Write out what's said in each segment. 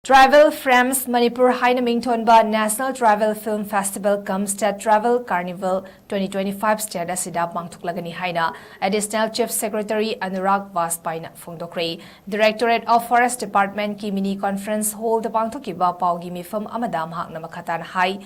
Travel Frames Manipur Haina Mingthonba National Travel Film Festival cum State Travel Carnival 2025 State ASHIDA PANGTHOKLAGANI Haina Additional Chief Secretary ANURAG BAJPAI PHONGDOKKHRE Directorate of Forest Department ki mini conference hall the pangthokiba paugi mifam amada mahakna makhatan hai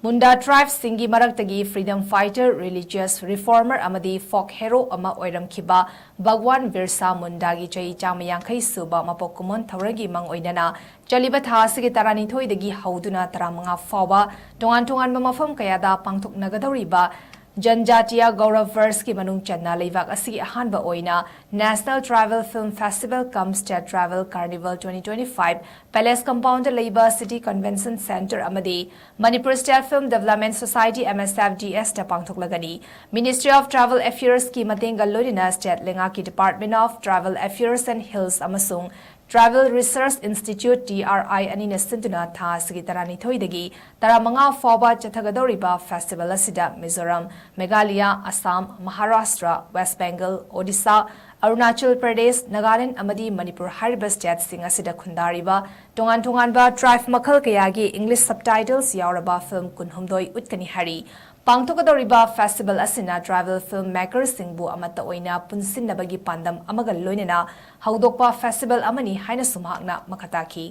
Munda tribes singi maraktagi freedom fighter, religious reformer amadi folk hero ama oiram kiba Bhagwan Birsa Munda gi chai chamayangkai suba mapokumon thauragi mang oinana chaliba tha sigi tarani thoidagi hauduna taramanga fawa tongan mamafam kayada pangthok nagadoriba Janjatiya Gaurav Verse ki manung channa leivak asigi ahanba oina National Travel Film Festival cum State Travel Carnival 2025 Palace Compound Labour City Convention Center amadi Manipur State Film Development Society MSFDS da pangthoklagani Ministry of Travel Affairs ki matenga loina State Lenga ki Department of Travel Affairs and Hills amasung Travel Research Institute TRI ani nasintuna tha sigi tarani thoidagi taramanga fawba chathagadoriba festival asida Mizoram Meghalaya Assam Maharashtra West Bengal Odisha Arunachal Pradesh Nagaland amadi Manipur hariba state sing asida khundariba tongan ba tribe makhal kayagi English subtitles yauraba film kunhumdoi utkani hari Pangthokadoriba festival asina travel filmmakers singbu amata oina punsinnabagi pandam amaga loinena haudokpa festival amani haina sumhakna makhataki